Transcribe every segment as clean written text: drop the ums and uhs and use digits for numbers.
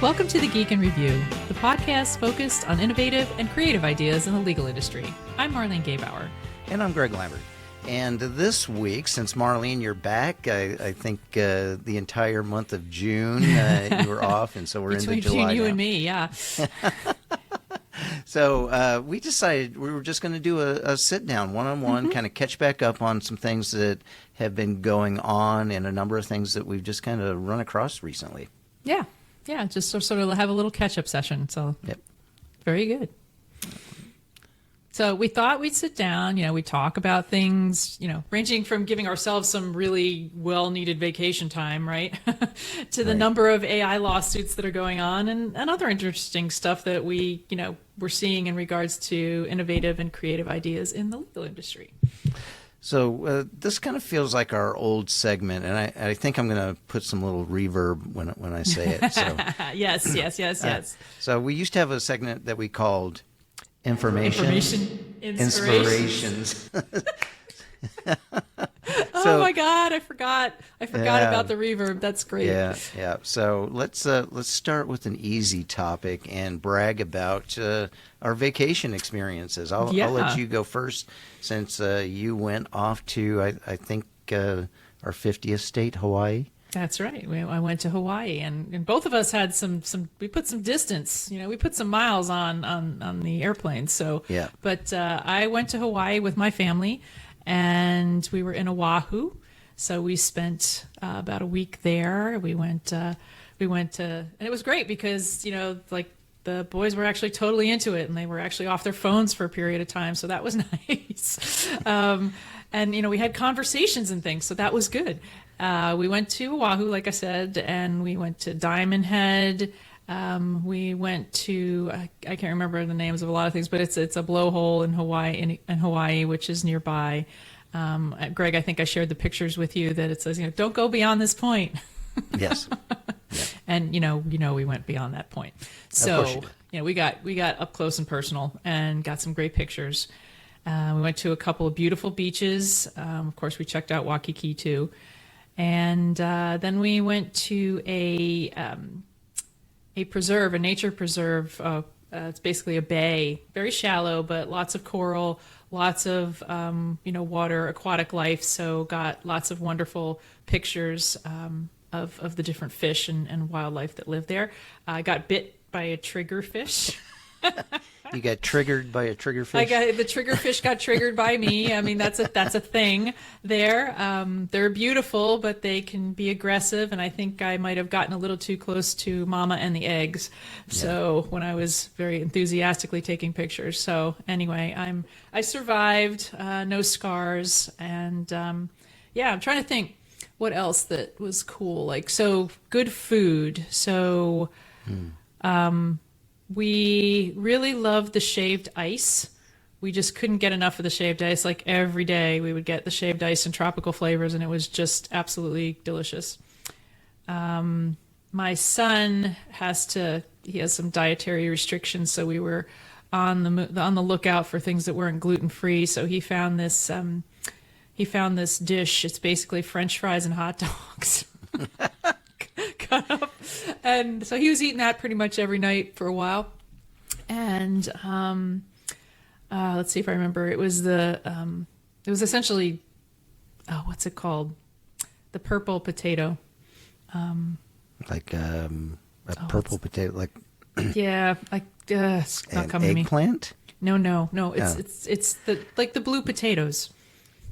Welcome to the Geek in Review, the podcast focused on innovative and creative ideas in the legal industry. I'm Marlene Gebauer. And I'm Greg Lambert. And this week, since Marlene, you're back, I think the entire month of June you were off, and so we're into July Between you now. and me, yeah. So we decided we were just going to do a sit-down, one-on-one, kind of catch back up on some things that have been going on and a number of things that we've just kind of run across recently. Yeah, just sort of have a little catch-up session. So, Yep. Very good. So we thought we'd sit down, we talk about things, ranging from giving ourselves some really well-needed vacation time, right, to the number of AI lawsuits that are going on and other interesting stuff that we're seeing in regards to innovative and creative ideas in the legal industry. So this kind of feels like our old segment, and I think I'm going to put some little reverb when I say it. So. Yes. So we used to have a segment that we called Inspirations. Oh my God, I forgot about the reverb. That's great. Yeah. So let's start with an easy topic and brag about our vacation experiences. I'll let you go first, since you went off to I think our 50th state, Hawaii. That's right. I went to Hawaii, and both of us had some. We put some distance. We put some miles on the airplane. So yeah. But I went to Hawaii with my family, and we were in Oahu. So we spent about a week there. We went and it was great because the boys were actually totally into it, and they were actually off their phones for a period of time. So that was nice. And we had conversations and things, so that was good. We went to Oahu, like I said, and we went to Diamond Head. We went to I can't remember the names of a lot of things, but it's a blowhole in Hawaii, which is nearby. Greg, I think I shared the pictures with you that it says, don't go beyond this point. Yes. Yeah. And we went beyond that point. So we got up close and personal and got some great pictures. We went to a couple of beautiful beaches. Of course, we checked out Waikiki too. And then we went to a preserve, a nature preserve. It's basically a bay, very shallow, but lots of coral, lots of water, aquatic life. So got lots of wonderful pictures of the different fish and wildlife that live there. I got bit by a triggerfish. You got triggered by a triggerfish? The triggerfish got triggered by me. I mean, that's a thing there. They're beautiful, but they can be aggressive, and I think I might have gotten a little too close to mama and the eggs. So when I was very enthusiastically taking pictures. So anyway, I survived, no scars, and I'm trying to think what else that was cool. So good food. So we really loved the shaved ice. We just couldn't get enough of the shaved ice. Every day we would get the shaved ice in tropical flavors, and it was just absolutely delicious. My son has some dietary restrictions, so we were on the lookout for things that weren't gluten-free. So he found this dish. It's basically French fries and hot dogs. Cut up. And so he was eating that pretty much every night for a while. And let's see if I remember. It was essentially, what's it called? The purple potato. Purple potato, it's not coming to me. Eggplant? No. It's the blue potatoes.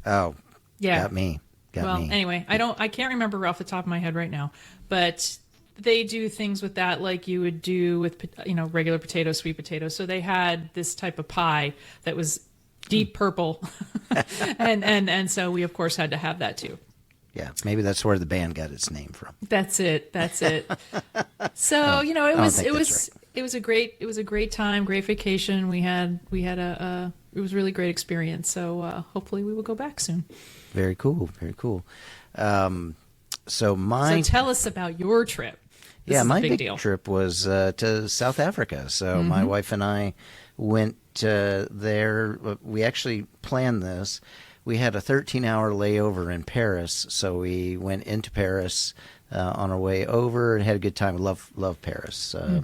Oh, yeah. Got me. Anyway, I can't remember off the top of my head right now, but they do things with that like you would do with regular potatoes, sweet potatoes. So they had this type of pie that was deep purple, and so we of course had to have that too. Yeah, maybe that's where the band got its name from. That's it. So it was a great time, great vacation. We had it was a really great experience. So hopefully we will go back soon. Very cool. So tell us about your trip. My big trip was to South Africa. So my wife and I went there. We actually planned this. we had a 13-hour layover in Paris, so we went into Paris on our way over and had a good time. Love Paris. So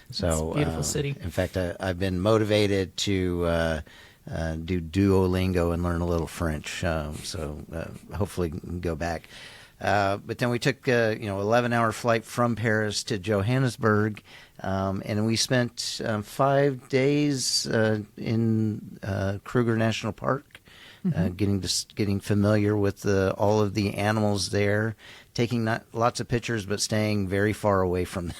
it's a beautiful city. In fact, I've been motivated to do Duolingo and learn a little French. So hopefully go back. But then we took 11-hour flight from Paris to Johannesburg, and we spent 5 days in Kruger National Park, getting familiar with all of the animals there, taking lots of pictures, but staying very far away from them.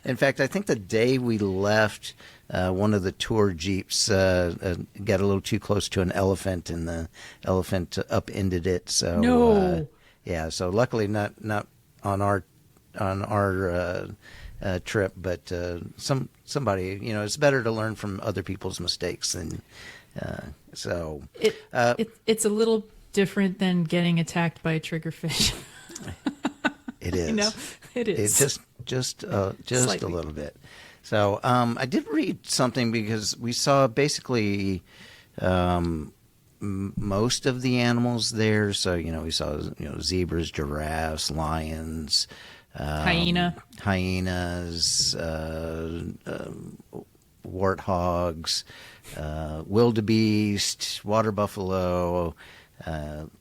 In fact, I think the day we left, one of the tour jeeps got a little too close to an elephant, and the elephant upended it. So no, yeah. So luckily, not on our trip, but somebody. It's better to learn from other people's mistakes than so. It's a little different than getting attacked by a triggerfish. It is. It is. It's just a little bit. So I did read something because we saw basically most of the animals there. So we saw zebras, giraffes, lions, hyenas, warthogs, wildebeest, water buffalo,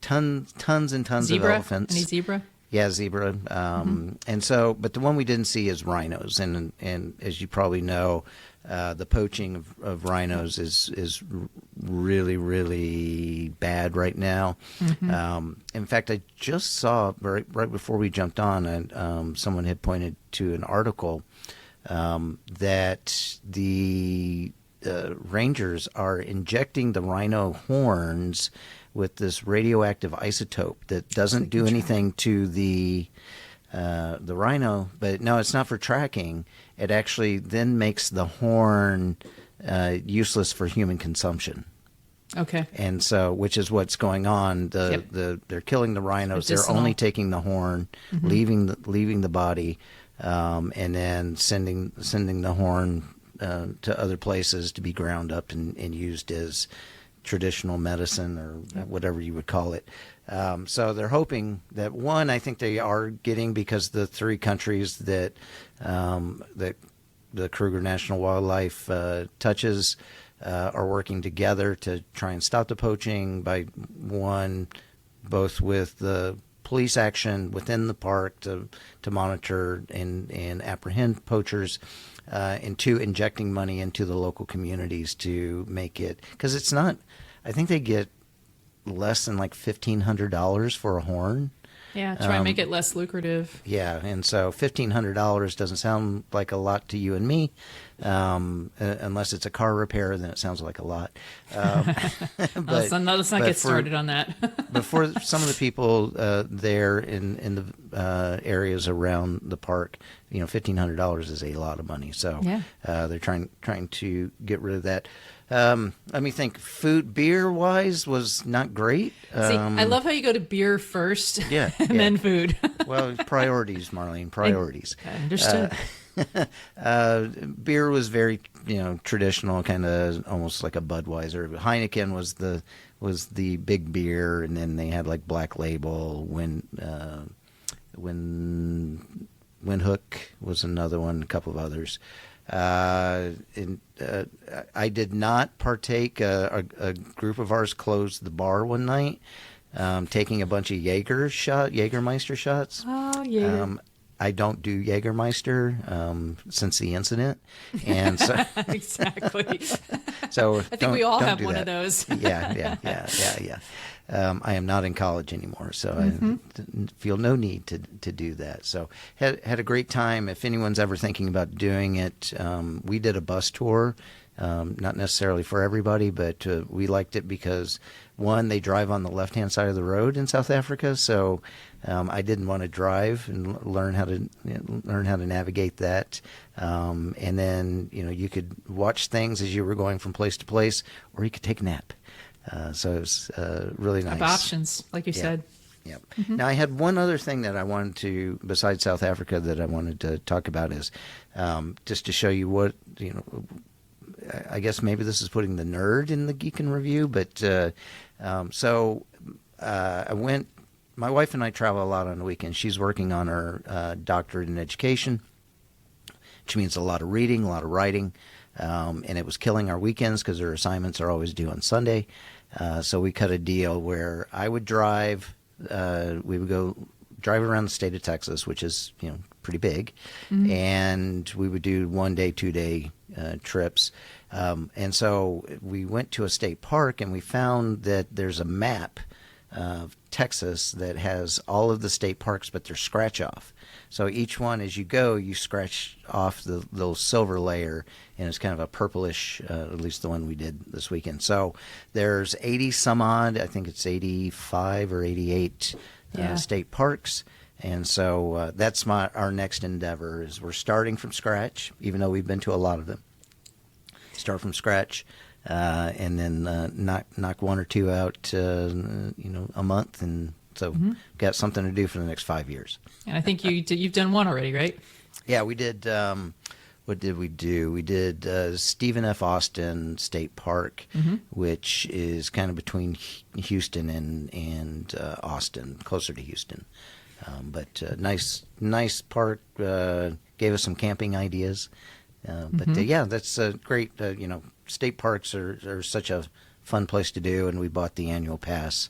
tons and tons zebra? of elephants. Any zebra? Yeah, zebra. And so, but the one we didn't see is rhinos. And as you probably know, the poaching of rhinos is really, really bad right now. In fact, I just saw right before we jumped on, someone had pointed to an article that the rangers are injecting the rhino horns with this radioactive isotope that doesn't do anything to the rhino, but no, it's not for tracking. It actually then makes the horn useless for human consumption. Okay. And so, which is what's going on. They're killing the rhinos. They're only taking the horn, leaving the body, and then sending the horn to other places to be ground up and used as traditional medicine or whatever you would call it. So they're hoping that I think they are getting, because the three countries that the Kruger National Wildlife touches are working together to try and stop the poaching by both with the police action within the park to monitor and apprehend poachers, and two, injecting money into the local communities to make it, because it's not, I think they get less than like $1,500 for a horn. Yeah, try and make it less lucrative. Yeah, and so $1,500 doesn't sound like a lot to you and me, unless it's a car repair, then it sounds like a lot. Let's not get started on that. But for some of the people there in the areas around the park, $1,500 is a lot of money. So they're trying to get rid of that. Let me think. Beer-wise was not great. See, I love how you go to beer first, and then food. Well, priorities, Marlene, priorities. I understood. Beer was very, traditional, kind of almost like a Budweiser. Heineken was the big beer, and then they had like Black Label. Windhoek was another one, a couple of others. I did not partake. A group of ours closed the bar one night, taking a bunch of Jägermeister shots. Oh, yeah. I don't do Jägermeister since the incident, and so exactly. So I think we all have one of those. Yeah. I am not in college anymore, so I feel no need to do that. So had a great time. If anyone's ever thinking about doing it, we did a bus tour. Not necessarily for everybody, but we liked it because, one, they drive on the left-hand side of the road in South Africa, so I didn't want to drive and learn how to navigate that. And then you could watch things as you were going from place to place, or you could take a nap. So it was really nice. Have options, like you said. Yeah. Now, I had one other thing that I wanted to, besides South Africa, that I wanted to talk about is just to show you what I guess maybe this is putting the nerd in the Geek and Review, but I went. My wife and I travel a lot on the weekends. She's working on her doctorate in education, which means a lot of reading, a lot of writing, and it was killing our weekends because her assignments are always due on Sunday. So we cut a deal where I would drive. We would go drive around the state of Texas, which is pretty big, and we would do 1 day, 2 day trips. And so we went to a state park, and we found that there's a map of Texas that has all of the state parks, but they're scratch off. So each one, as you go, you scratch off the little silver layer, and it's kind of a purplish, at least the one we did this weekend. So there's 80 some odd, I think it's 85 or 88 state parks. And so that's our next endeavor is we're starting from scratch, even though we've been to a lot of them. Start from scratch. And then knock one or two out, a month, and so got something to do for the next 5 years. And I think you've done one already, right? Yeah, we did. What did we do? We did Stephen F. Austin State Park, which is kind of between Houston and Austin, closer to Houston. But nice park. Gave us some camping ideas. That's great. State parks are such a fun place to do, and we bought the annual pass,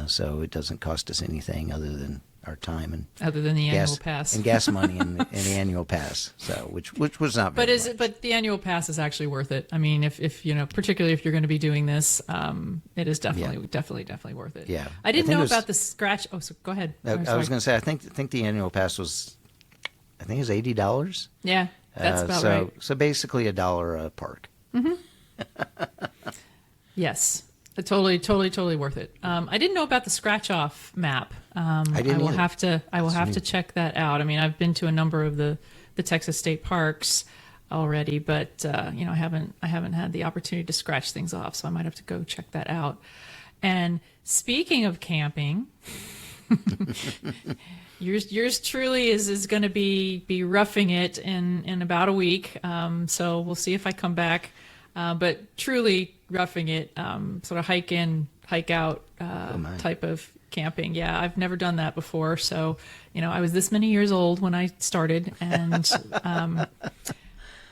so it doesn't cost us anything other than our time and annual pass and gas money and the annual pass. So which was not. But the annual pass is actually worth it. I mean, if particularly if you're going to be doing this, it is definitely worth it. Yeah, I didn't know about the scratch. Oh, so go ahead. I was going to say I think the annual pass was, I think it was $80. Yeah, that's about right. So basically $1 a park. Yes, totally worth it. I didn't know about the scratch off map. I will have to check that out. I mean, I've been to a number of the Texas state parks already, but I haven't had the opportunity to scratch things off, so I might have to go check that out. And speaking of camping, yours truly is going to be roughing it in about a week. So we'll see if I come back. But truly roughing it, sort of hike in, hike out type of camping. Yeah, I've never done that before. So, I was this many years old when I started, and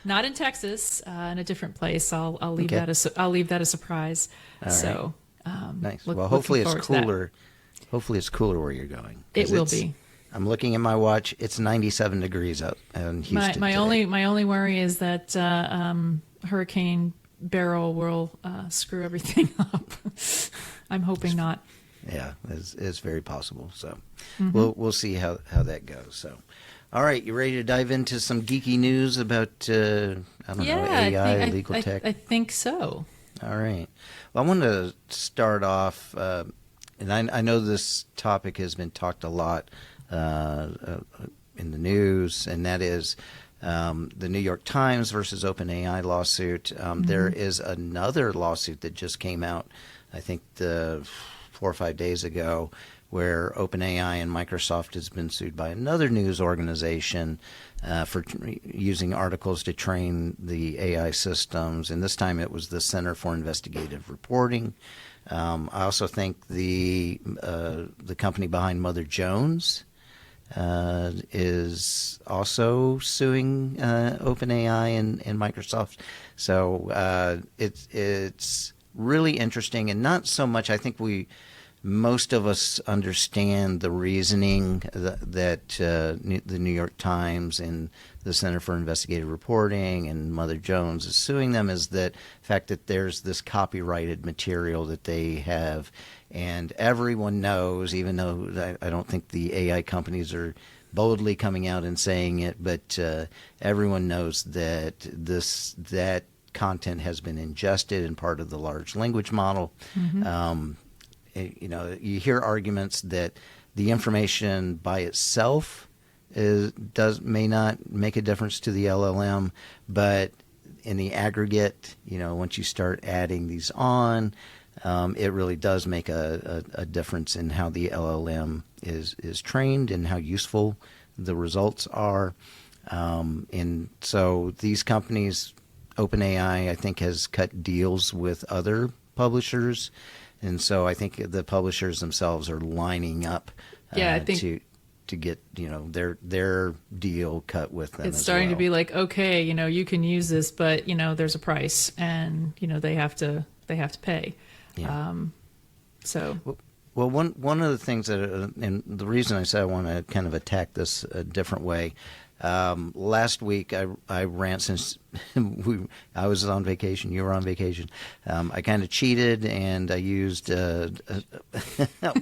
not in Texas, in a different place. I'll leave that a surprise. So nice. Well, hopefully it's cooler. Hopefully it's cooler where you're going. It will be. I'm looking at my watch. It's 97 degrees out in Houston. My only worry is that Hurricane Beryl will screw everything up. I'm hoping not. Yeah, it's very possible. So we'll see how that goes. So, all right, you ready to dive into some geeky news about AI, legal tech? I think so. All right. Well, I want to start off, and I know this topic has been talked a lot in the news, and that is the New York Times versus OpenAI lawsuit. There is another lawsuit that just came out, I think 4 or 5 days ago, where OpenAI and Microsoft has been sued by another news organization for using articles to train the AI systems. And this time it was the Center for Investigative Reporting. I also think the company behind Mother Jones is also suing OpenAI and Microsoft. So it's really interesting, and not so much. I think most of us understand the reasoning that the New York Times and the Center for Investigative Reporting and Mother Jones is suing them is that fact that there's this copyrighted material that they have, and everyone knows, even though I don't think the AI companies are boldly coming out and saying it, but everyone knows that that content has been ingested and part of the large language model. You hear arguments that the information by itself may not make a difference to the LLM, but in the aggregate, once you start adding these on, it really does make a difference in how the LLM is trained and how useful the results are. And so these companies OpenAI, I think, has cut deals with other publishers, and so I think the publishers themselves are lining up I think to get their deal cut with them. It's starting to be like, okay, you can use this, but there's a price, and they have to pay. Yeah. So. Well, one of the things that, and the reason I said I want to kind of attack this a different way. Last week I ran, since I was on vacation, you were on vacation. I kind of cheated and I used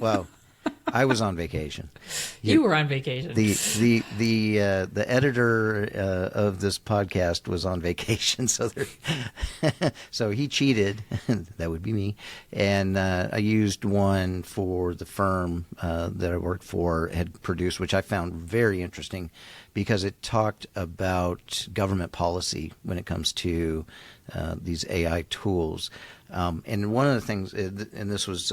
well, I was on vacation. You were on vacation. The editor of this podcast was on vacation, so so he cheated. That would be me. And I used one for the firm that I worked for had produced, which I found very interesting because it talked about government policy when it comes to these AI tools. And one of the things, and this was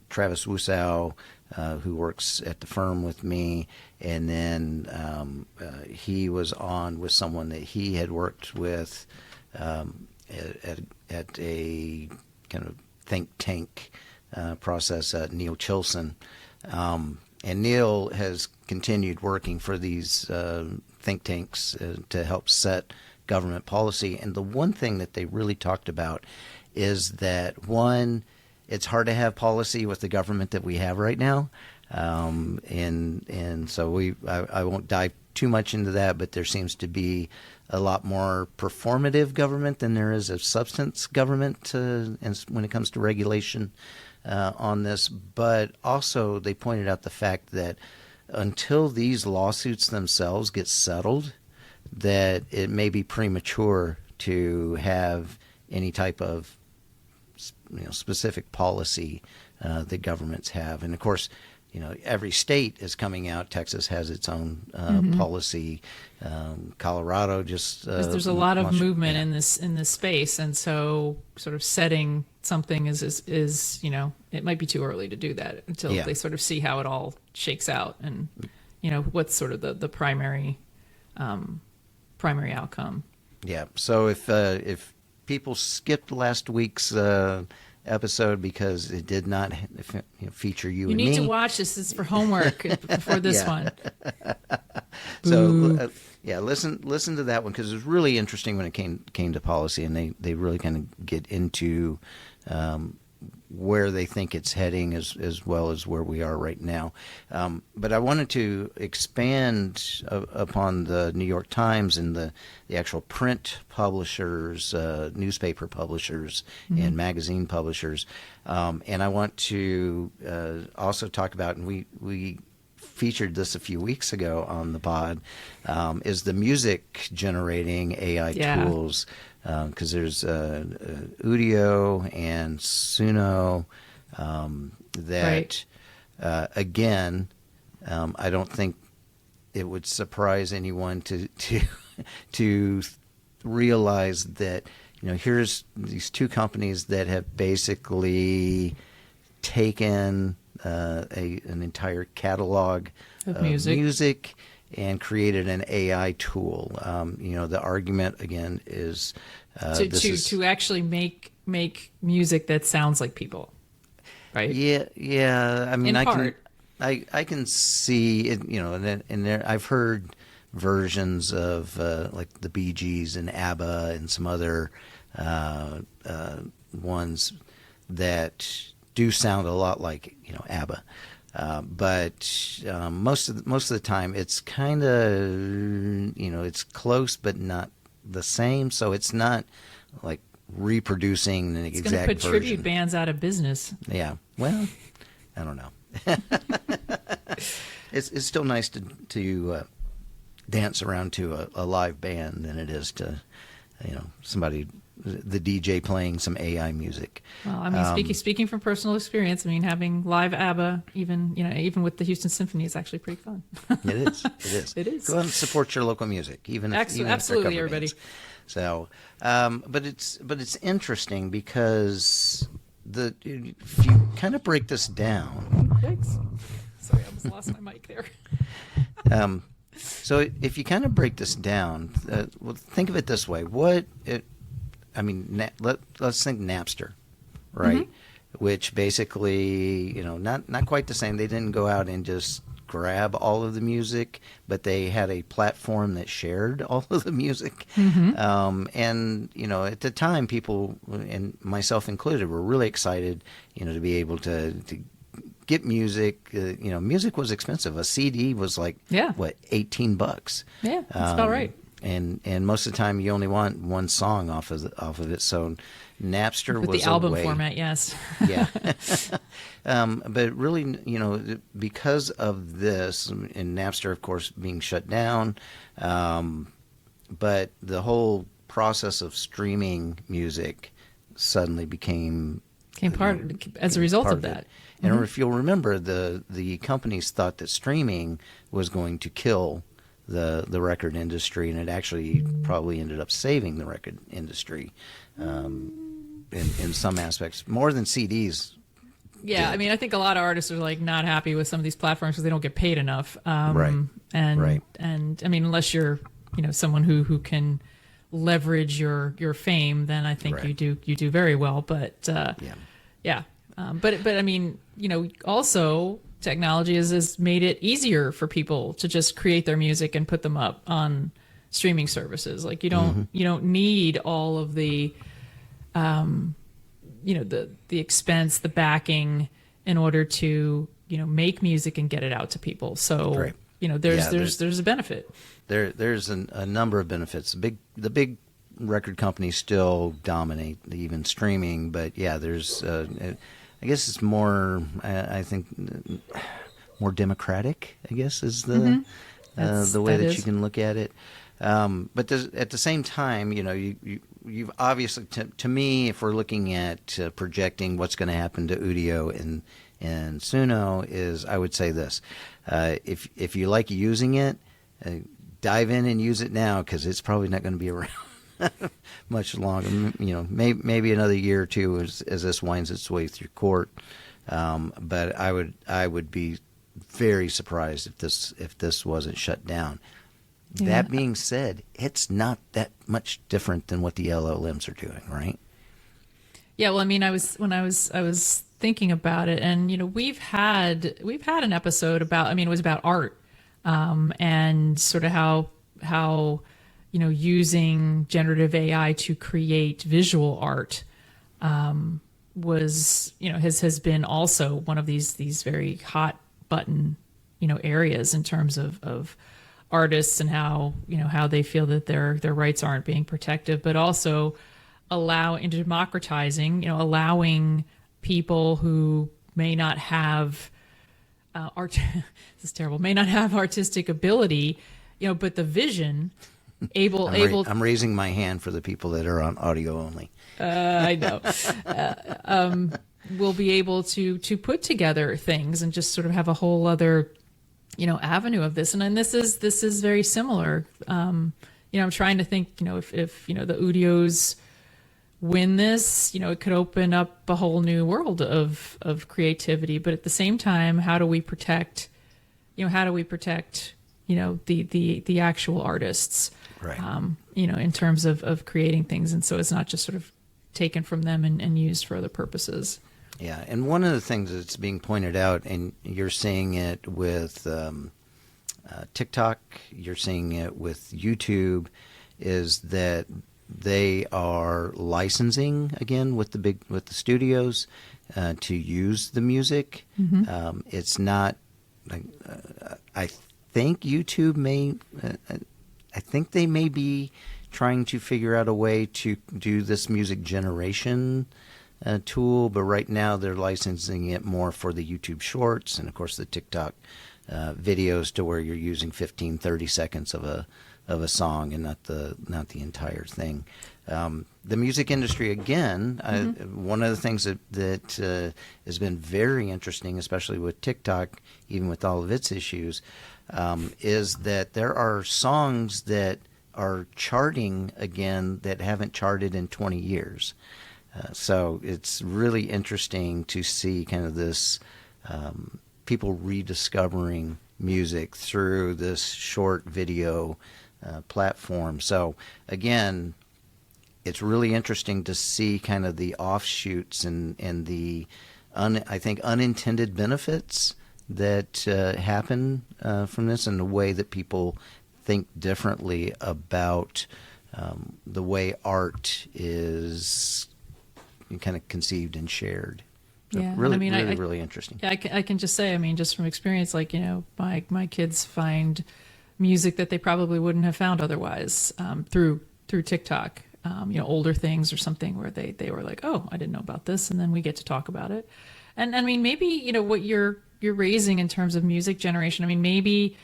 Travis Wusow, who works at the firm with me, and then he was on with someone that he had worked with at a kind of think tank process, Neil Chilson. And Neil has continued working for these think tanks to help set government policy. And the one thing that they really talked about is that, one, it's hard to have policy with the government that we have right now. And so I won't dive too much into that, but there seems to be a lot more performative government than there is of substance government and when it comes to regulation on this. But also they pointed out the fact that until these lawsuits themselves get settled, that it may be premature to have any type of specific policy that governments have. And of course, every state is coming out. Texas has its own policy. Colorado just there's a lot of movement in this space, and so sort of setting something is it might be too early to do that until they sort of see how it all shakes out, and what's sort of the primary outcome. Yeah. So if people skipped last week's episode because it did not feature you and me. You need to watch this. This is for homework before this one. So listen to that one because it was really interesting when it came to policy, and they really kind of get into where they think it's heading as well as where we are right now. But I wanted to expand upon the New York Times and the actual print publishers, newspaper publishers, and magazine publishers. And I want to also talk about, and we featured this a few weeks ago on the pod, is the music generating AI tools. Because there's Udio and Suno that, again, I don't think it would surprise anyone to realize that here's these two companies that have basically taken an entire catalog of music and created an AI tool. The argument again is to actually make music that sounds like people, right? Yeah. I mean, I can see it. And there I've heard versions of like the Bee Gees and ABBA and some other ones that do sound a lot like ABBA. But most of the time, it's kind of it's close but not the same. So it's not like reproducing an exact version. It's going to put tribute bands out of business. Yeah. Well, I don't know. It's still nice to dance around to a live band than it is to somebody. The DJ playing some AI music. Well, I mean, speaking from personal experience, I mean, having live ABBA, even with the Houston Symphony, is actually pretty fun. It is. It is. Go out and support your local music, even if absolutely, everybody. Bands. So, but it's interesting because if you kind of break this down. Thanks. Sorry, I almost lost my mic there. So if you kind of break this down, well, think of it this way: let's think Napster, right? Mm-hmm. Which basically, not quite the same. They didn't go out and just grab all of the music, but they had a platform that shared all of the music. Mm-hmm. And at the time, people, and myself included, were really excited, to be able to get music. Music was expensive. A CD was like, what, $18? Yeah, that's about right. And most of the time, you only want one song off of it. So Napster with was the album a way, format, yes. Yeah. But really, because of this, and Napster, of course, being shut down, but the whole process of streaming music suddenly became as a result of that. And if you'll remember, the companies thought that streaming was going to kill the record industry, and it actually probably ended up saving the record industry in some aspects, more than CDs. Yeah, I mean, I think a lot of artists are like not happy with some of these platforms because they don't get paid enough. Right. And I mean, unless you're someone who can leverage your fame, then I think you do very well. But but I mean, also technology has made it easier for people to just create their music and put them up on streaming services. Like you don't need all of the the expense, the backing in order to make music and get it out to people. So there's a benefit. There's a number of benefits. The big record companies still dominate even streaming, but there's I guess it's more I think more democratic, I guess, is the way that you can look at it. But at the same time, you've obviously, to me, if we're looking at projecting what's going to happen to Udio and Suno, is I would say this: if you like using it, dive in and use it now, because it's probably not going to be around much longer. Maybe another year or two as this winds its way through court. But I would be very surprised if this wasn't shut down. Yeah. That being said, it's not that much different than what the LLMs are doing, right? Yeah, well, I mean, I was thinking about it, and we've had an episode about, I mean, it was about art, and sort of how using generative AI to create visual art was has been also one of these very hot button areas in terms of artists and how they feel that their rights aren't being protected, but also democratizing, allowing people who may not have this is terrible, may not have artistic ability, but the vision I'm raising my hand for the people that are on audio only. I know. Will be able to put together things and just sort of have a whole other avenue of this, and this is very similar. I'm trying to think, if the Udios win this, it could open up a whole new world of creativity. But at the same time, how do we protect the actual artists, right? In terms of creating things, and so it's not just sort of taken from them and used for other purposes. Yeah, and one of the things that's being pointed out, and you're seeing it with TikTok, you're seeing it with YouTube, is that they are licensing again with the studios to use the music. Mm-hmm. It's not like I think YouTube I think they may be trying to figure out a way to do this music generation tool, but right now they're licensing it more for the YouTube Shorts and, of course, the TikTok videos, to where you're using 15, 30 seconds of a song and not the entire thing. The music industry, again, one of the things that has been very interesting, especially with TikTok, even with all of its issues, is that there are songs that are charting again that haven't charted in 20 years. So it's really interesting to see kind of this people rediscovering music through this short video platform. So again, it's really interesting to see kind of the offshoots and the I think unintended benefits that happen from this, and the way that people think differently about the way art is kind of conceived and shared. So Yeah, really, I mean, really interesting. Yeah, I can just say, I mean, just from experience, like, my kids find music that they probably wouldn't have found otherwise through TikTok. Older things or something where they were like, oh, I didn't know about this, and then we get to talk about it. And I mean, maybe what you're raising in terms of music generation. I mean, maybe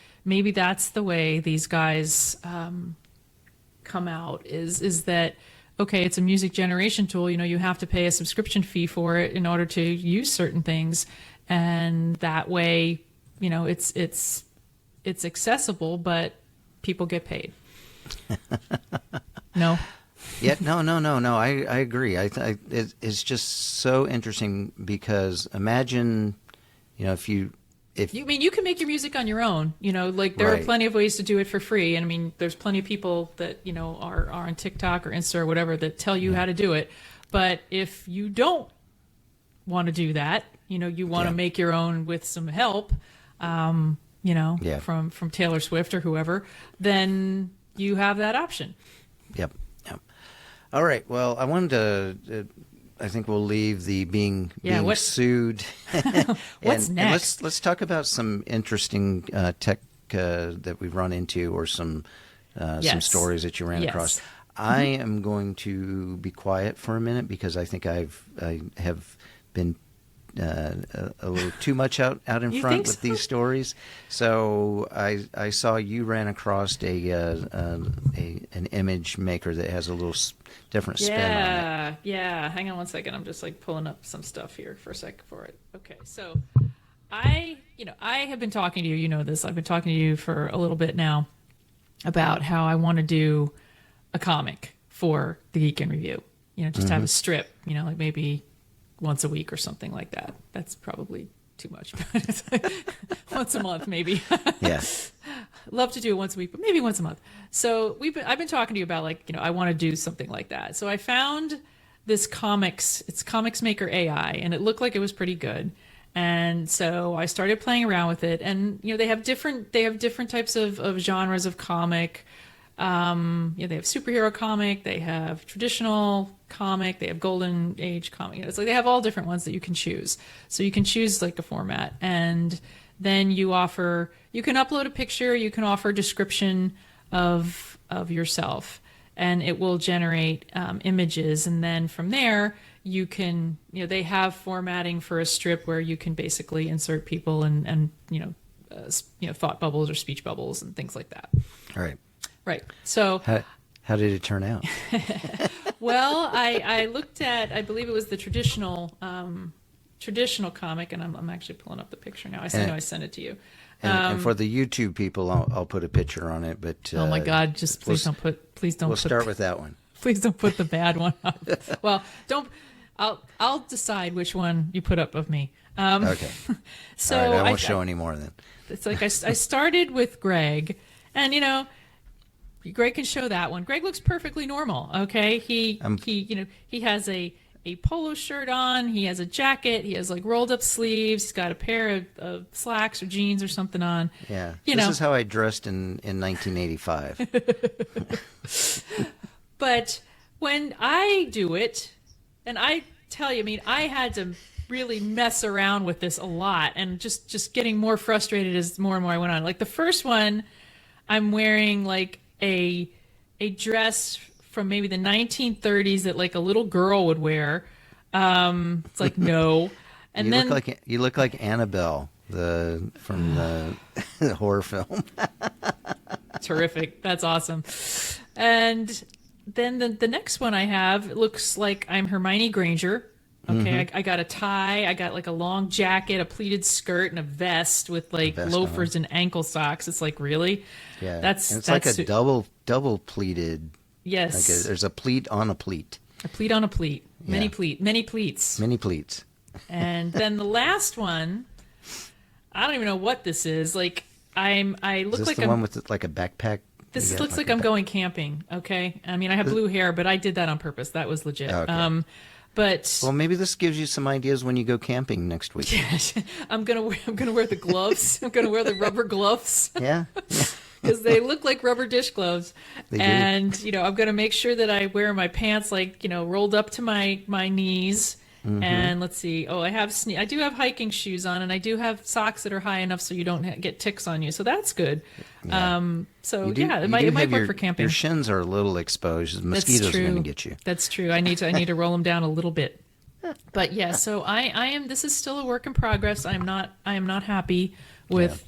that's the way these guys come out is that, okay, it's a music generation tool. You have to pay a subscription fee for it in order to use certain things, and that way, it's accessible, but people get paid. No. Yeah, no. I agree. It's just so interesting because imagine, if you mean you can make your music on your own, like there Right. are plenty of ways to do it for free. And I mean, there's plenty of people that, are on TikTok or Insta or whatever that tell you how to do it. But if you don't want to do that, you want to make your own with some help, from Taylor Swift or whoever, then you have that option. Yep. All right. Well, I wanted to. I think we'll leave the being sued. What's and next? Let's talk about some interesting tech that we've run into, or some stories that you ran across. I am going to be quiet for a minute because I think I have been a little too much out in front with these stories. So I saw you ran across an image maker that has a little different spin on it. Yeah. Hang on one second. I'm just like pulling up some stuff here for a sec for it. Okay. So I have been talking to you, this. I've been talking to you for a little bit now about how I want to do a comic for the Geek in Review. Just have a strip, like maybe once a week or something like that. That's probably too much. Once a month, maybe. Yeah. Love to do it once a week, but maybe once a month. So I've been talking to you about I want to do something like that. So I found this it's Comics Maker AI, and it looked like it was pretty good. And so I started playing around with it, and they have different types of genres of comic. They have superhero comic, they have traditional comic, they have golden age comic. It's like they have all different ones that you can choose. So you can choose like a format, and then you can upload a picture, you can offer a description of yourself, and it will generate images. And then from there, you can, they have formatting for a strip where you can basically insert people and thought bubbles or speech bubbles and things like that. All right. Right. So how did it turn out? Well, I looked at, I believe it was the traditional comic, and I'm actually pulling up the picture now. I know I sent it to you. And for the YouTube people, I'll put a picture on it. But oh my God, just please don't. We'll start with that one. Please don't put the bad one up. Well, don't. I'll decide which one you put up of me. Okay. So all right, I won't show any more then. It's like I started with Greg, and Greg can show that one. Greg looks perfectly normal. Okay, he has a polo shirt on. He has a jacket. He has like rolled up sleeves. He's got a pair of slacks or jeans or something on. Yeah, this is how I dressed in 1985. But when I do it, and I tell you, I mean, I had to really mess around with this a lot, and just getting more frustrated as more and more I went on. Like the first one, I'm wearing like a dress from maybe the 1930s that like a little girl would wear. It's like, no. And you look like Annabelle from the horror film. Terrific. That's awesome. And then the next one I have, it looks like I'm Hermione Granger. Okay, I got a tie. I got like a long jacket, a pleated skirt, and a vest with like loafers and ankle socks. It's like, really? Yeah, that's like a double pleated. Yes, there's a pleat on a pleat. A pleat on a pleat. Many pleats. Many pleats. And then the last one, I don't even know what this is. Like, I look Is this like the one with like a backpack? This looks like I'm going camping. Okay. I mean, I have blue hair, but I did that on purpose. That was legit. Okay. But well, maybe this gives you some ideas when you go camping next week. yeah, I'm gonna wear the gloves. I'm gonna wear the rubber gloves. Yeah. Because they look like rubber dish gloves. They do. And I'm gonna make sure that I wear my pants like rolled up to my knees. Mm-hmm. And let's see. Oh, I do have hiking shoes on, and I do have socks that are high enough so you don't get ticks on you. So that's good. Yeah. It might work for camping. Your shins are a little exposed. Mosquitoes are going to get you. That's true. I need to roll them down a little bit. But yeah, so I am. This is still a work in progress. I am not happy with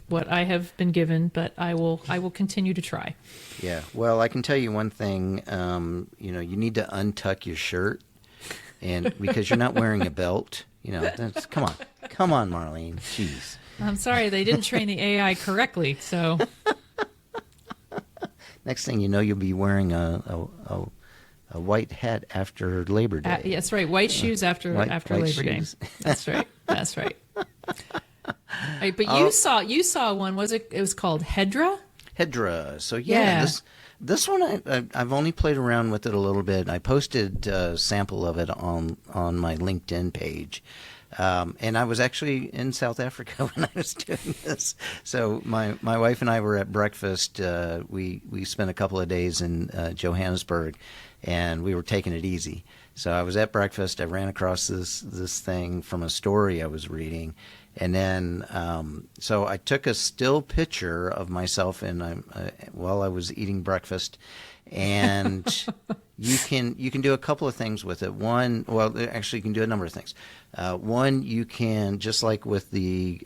what I have been given, but I will continue to try. Yeah. Well, I can tell you one thing. You need to untuck your shirt. And because you're not wearing a belt, come on, Marlene, jeez. I'm sorry, they didn't train the AI correctly, so. Next thing you know, you'll be wearing a white hat after Labor Day. That's right, white shoes after Labor Day. That's right. That's right. Right, but you saw one. It was called Hedra? Hedra. So yeah. This one, I've only played around with it a little bit. I posted a sample of it on my LinkedIn page. And I was actually in South Africa when I was doing this. So my wife and I were at breakfast. We spent a couple of days in Johannesburg, and we were taking it easy. So I was at breakfast. I ran across this thing from a story I was reading. And then, so I took a still picture of myself while I was eating breakfast, and you can do a couple of things with it. One, well, actually, you can do a number of things. One, you can, just like with your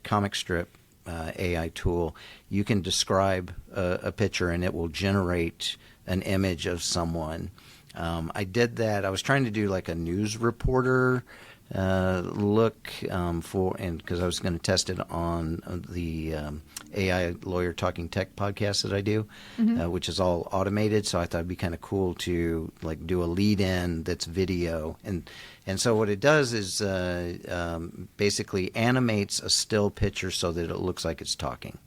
comic strip AI tool, you can describe a picture, and it will generate an image of someone. I did that. I was trying to do like a news reporter look because I was going to test it on the AI Lawyer Talking Tech podcast that I do, which is all automated. So I thought it'd be kind of cool to like do a lead in that's video, and so what it does is basically animates a still picture so that it looks like it's talking,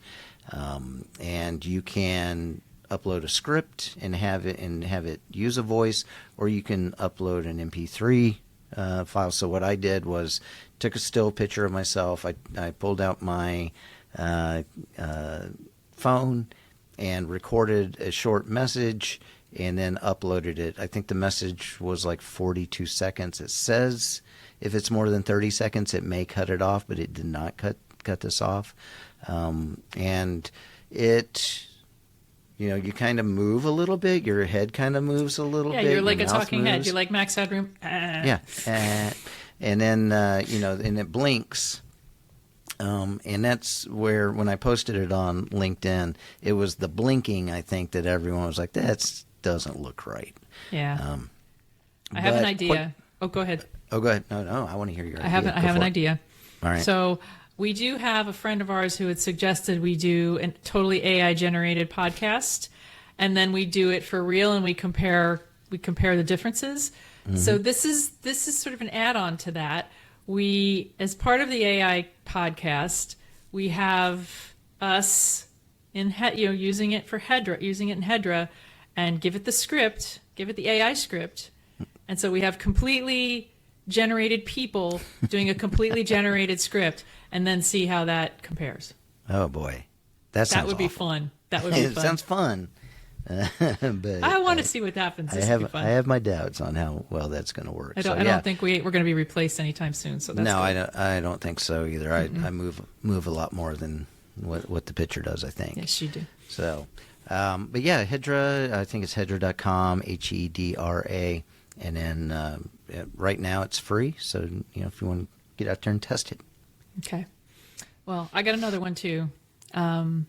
and you can upload a script and have it use a voice, or you can upload an MP3 file. So what I did was took a still picture of myself. I pulled out my phone and recorded a short message and then uploaded it. I think the message was like 42 seconds. It says if it's more than 30 seconds, it may cut it off, but it did not cut this off. And it... you kind of move a little bit. Your head kind of moves a little bit. Yeah, you're like a talking moves. head. You're like Max Headroom. Yeah. And then, and it blinks. And that's where, when I posted it on LinkedIn, it was the blinking, I think, that everyone was like, that doesn't look right. Yeah. I have an idea. Go ahead. Oh, go ahead. No, I want to hear your idea. I have an idea. All right. So we do have a friend of ours who had suggested we do a totally AI generated podcast, and then we do it for real and we compare the differences. Mm-hmm. So this is sort of an add-on to that. We, as part of the AI podcast, we have us using it in Hedra, and give it the AI script, and so we have completely generated people doing a completely generated script, and then see how that compares. Oh boy, that would be fun. That would be it fun. Sounds fun. But I want to see what happens. I have my doubts on how well that's going to work. I don't think we're going to be replaced anytime soon. So that's good. I don't think so either. Mm-hmm. I move a lot more than what the picture does, I think. Yes, you do. So, but yeah, Hedra. I think it's Hedra.com, Hedra, and then right now it's free. So if you want to get out there and test it. Okay. Well, I got another one too. And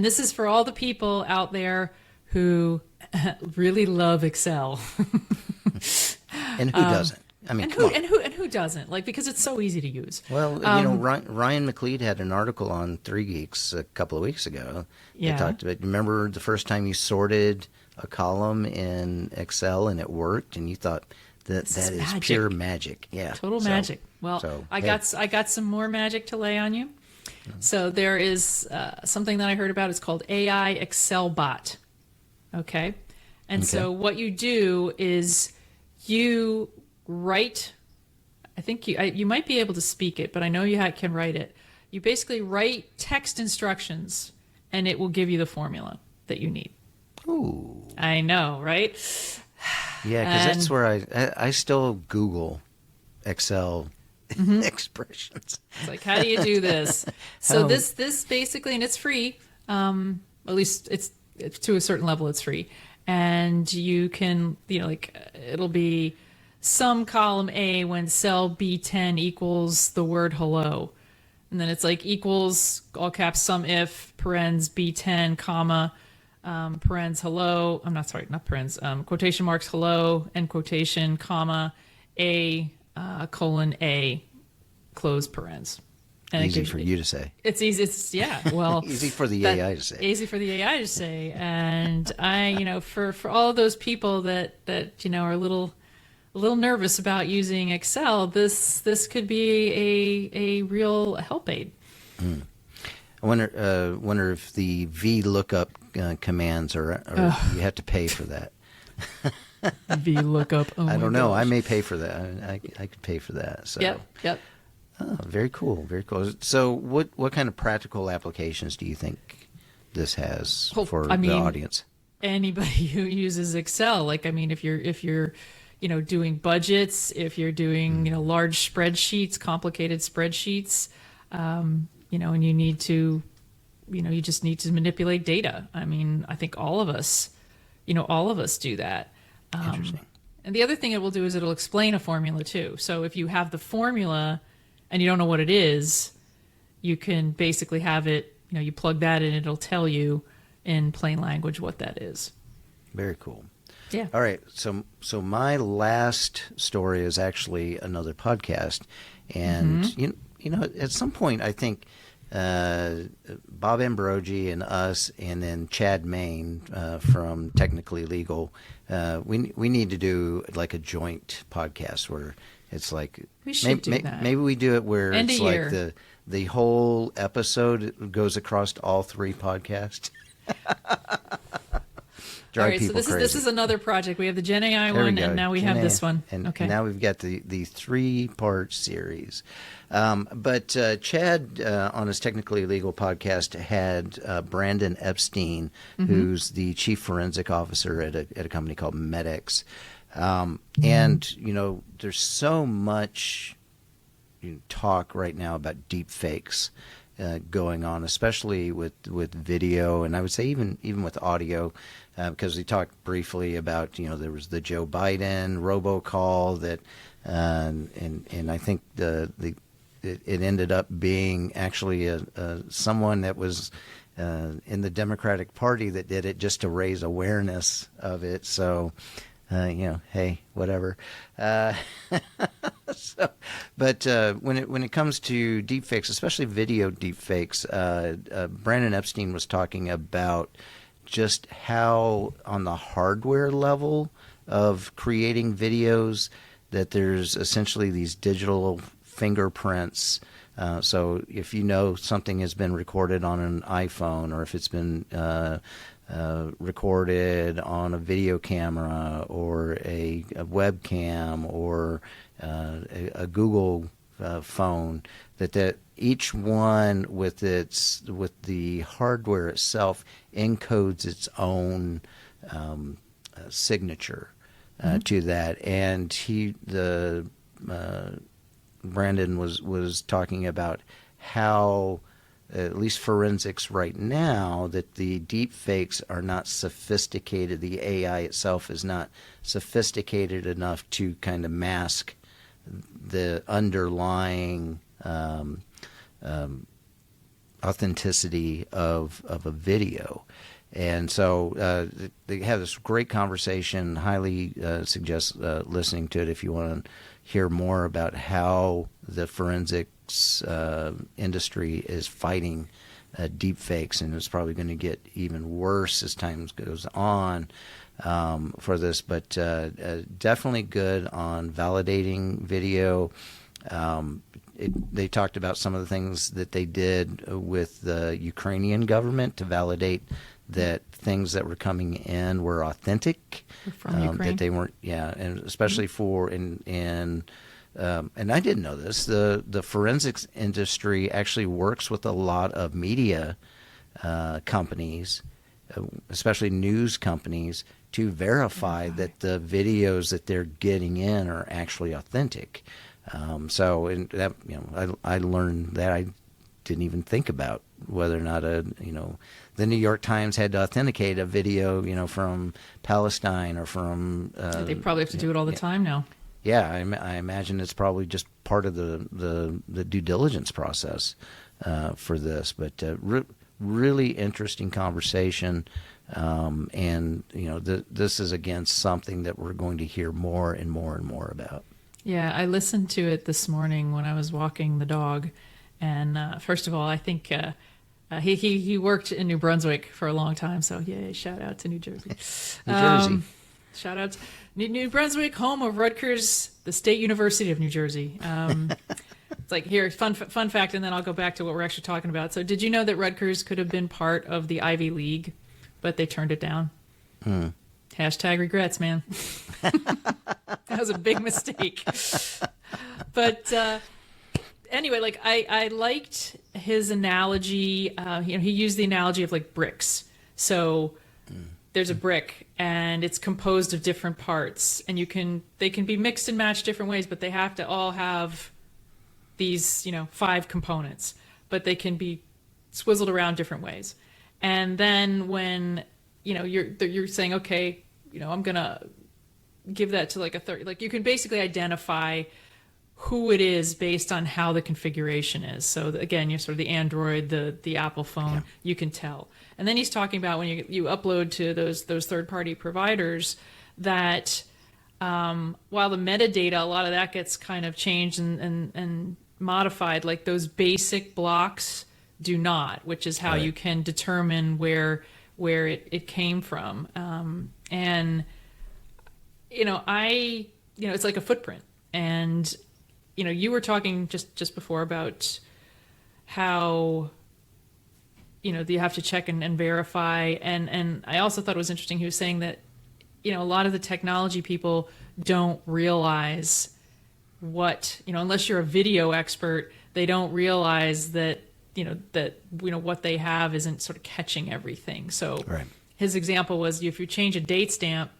this is for all the people out there who really love Excel. And who doesn't? I mean, and who doesn't? Like, because it's so easy to use. Well, Ryan McLeod had an article on 3 Geeks a couple of weeks ago. Yeah. They talked about. Remember the first time you sorted a column in Excel and it worked, and you thought that is pure magic. Yeah, total magic. Well, I got some more magic to lay on you. So there is something that I heard about. It's called AI Excel Bot. Okay. And so what you do is you write, I think you might be able to speak it, but I know you can write it. You basically write text instructions and it will give you the formula that you need. Ooh. I know, right? Yeah, because that's where I still Google Excel expressions. It's like, how do you do this? So this basically, and it's free. At least it's to a certain level, it's free. And you can, like it'll be sum column A when cell B10 equals the word hello. And then it's like equals, all caps, sum if, parens, B10, comma, parens, hello. I'm not sorry, not parens. Quotation marks, hello, end quotation, comma, A, colon, A, close parens. And easy for you to say. It's easy. It's well, easy for the AI to say. Easy for the AI to say. And I, for all of those people that are a little nervous about using Excel, this could be a real help aid. I wonder if the VLOOKUP commands are you have to pay for that. VLOOKUP. Oh I don't know. Gosh. I may pay for that. I could pay for that. So. Yep. Oh, very cool. Very cool. So what kind of practical applications do you think this has for the audience? Anybody who uses Excel, if you're doing budgets, if you're doing, large spreadsheets, complicated spreadsheets, and you need to, you just need to manipulate data. I think all of us do that. Interesting. And the other thing it will do is it'll explain a formula too. So if you have the formula and you don't know what it is, you can basically have it, you plug that in, it'll tell you in plain language what that is. Very cool. Yeah. All right. So my last story is actually another podcast, and at some point I think Bob Ambrogi and us, and then Chad Main from Technically Legal, we need to do like a joint podcast where it's like we should do that. Maybe we do it where End it's of like year. the whole episode goes across all three podcasts. All right, so this is another project. We have the Gen AI one, and now we have this one. And okay. now we've got the 3-part series. But Chad, on his Technically Legal podcast, had Brandon Epstein, who's the chief forensic officer at a company called Medix. And, there's so much talk right now about deep fakes going on, especially with video, and I would say even with audio, because we talked briefly about, there was the Joe Biden robocall that, and I think it ended up being actually someone that was in the Democratic Party that did it just to raise awareness of it. So, hey, whatever. But when it comes to deepfakes, especially video deepfakes, Brandon Epstein was talking about just how on the hardware level of creating videos that there's essentially these digital fingerprints. So if something has been recorded on an iPhone, or if it's been recorded on a video camera or a webcam or a Google phone, that each one with the hardware itself encodes its own signature to that. And Brandon was talking about how, at least forensics right now, that the deep fakes are not sophisticated. The AI itself is not sophisticated enough to kind of mask the underlying authenticity of a video. And so they have this great conversation. Highly suggest listening to it if you want to hear more about how the forensics industry is fighting deep fakes, and it's probably going to get even worse as time goes on for this. But definitely good on validating video. they talked about some of the things that they did with the Ukrainian government to validate that things that were coming in were authentic, from Ukraine. that they weren't, and especially for and I didn't know this. The forensics industry actually works with a lot of media companies, especially news companies, to verify that the videos that they're getting in are actually authentic. So, and that, I learned that I didn't even think about whether or not the New York Times had to authenticate a video, from Palestine or from. They probably have to do it all the time now. Yeah, I imagine it's probably just part of the due diligence process for this. But really interesting conversation, and this is again something that we're going to hear more and more and more about. Yeah, I listened to it this morning when I was walking the dog, and first of all, I think he worked in New Brunswick for a long time, so yay! Shout out to New Jersey. New Jersey. Shout out to New Brunswick, home of Rutgers, the State University of New Jersey. It's like, here, fun fact, and then I'll go back to what we're actually talking about. So did you know that Rutgers could have been part of the Ivy League, but they turned it down? Hashtag regrets, man. That was a big mistake. But anyway, like I liked his analogy. He used the analogy of like bricks. So there's a brick and it's composed of different parts, and they can be mixed and matched different ways, but they have to all have these 5 components, but they can be swizzled around different ways. And then when you're saying, okay, I'm gonna give that to like a third, like you can basically identify who it is based on how the configuration is. So again, you're sort of the Android, the Apple phone, you can tell. And then he's talking about when you upload to those third-party providers that while the metadata, a lot of that gets kind of changed and modified, like those basic blocks do not, which is how you can determine where it came from. And it's like a footprint. And you were talking just before about how you have to check and verify, and I also thought it was interesting. He was saying that a lot of the technology people don't realize what unless you're a video expert, they don't realize that what they have isn't sort of catching everything. So his example was, if you change a date stamp,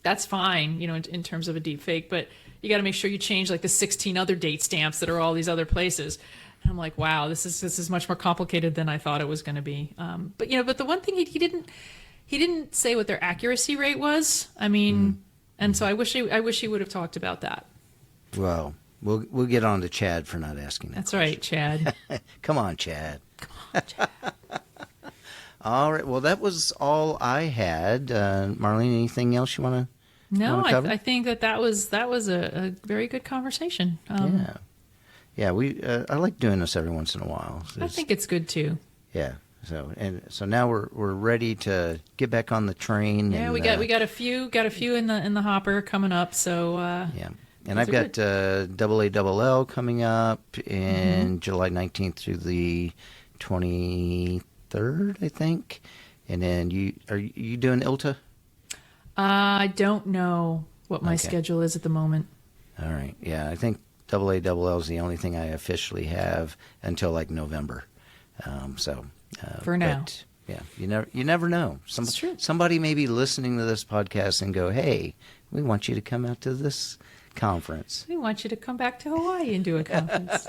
that's fine, in terms of a deep fake, but you got to make sure you change like the 16 other date stamps that are all these other places. And I'm like, wow, this is much more complicated than I thought it was going to be. But the one thing he didn't say what their accuracy rate was. I mean, and so I wish he would have talked about that. Well, we'll get on to Chad for not asking that. That's question. Right, Chad. Come on, Chad. All right. Well, that was all I had. Marlene, anything else you want to? No, I think that was a very good conversation. Yeah. I like doing this every once in a while. I think it's good too. Yeah. So now we're ready to get back on the train. Yeah, we got a few in the hopper coming up. So yeah. And I've got AALL coming up in July 19th through the 23rd, I think. And then are you doing ILTA? I don't know what my schedule is at the moment. All right. Yeah, I think AALL is the only thing I officially have until like November. For now. But, yeah, you never know. It's true. Somebody may be listening to this podcast and go, "Hey, we want you to come out to this conference. We want you to come back to Hawaii and do a conference."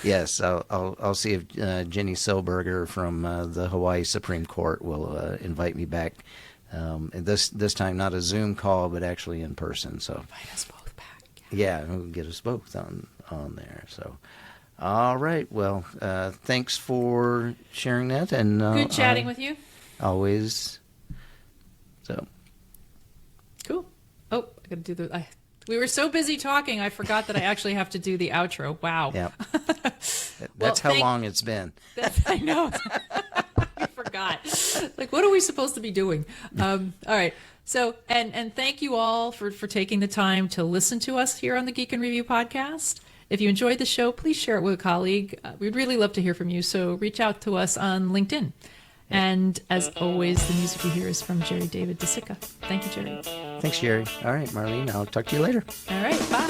Yes, I'll see if Jenny Selberger from the Hawaii Supreme Court will invite me back. And this time not a Zoom call, but actually in person. So invite us both back. Yeah, we'll get us both on there. So, all right. Well, thanks for sharing that, and good chatting with you. Always. So cool. Oh, I got to do we were so busy talking, I forgot that I actually have to do the outro. Wow. Yeah. That's how long it's been. I know. I forgot. forgot. Like, what are we supposed to be doing? All right. So, and thank you all for taking the time to listen to us here on the Geek and Review podcast. If you enjoyed the show, please share it with a colleague. We'd really love to hear from you. So reach out to us on LinkedIn. And as always, the music you hear is from Jerry David DeSica. Thank you, Jerry. Thanks, Jerry. All right, Marlene, I'll talk to you later. All right, bye.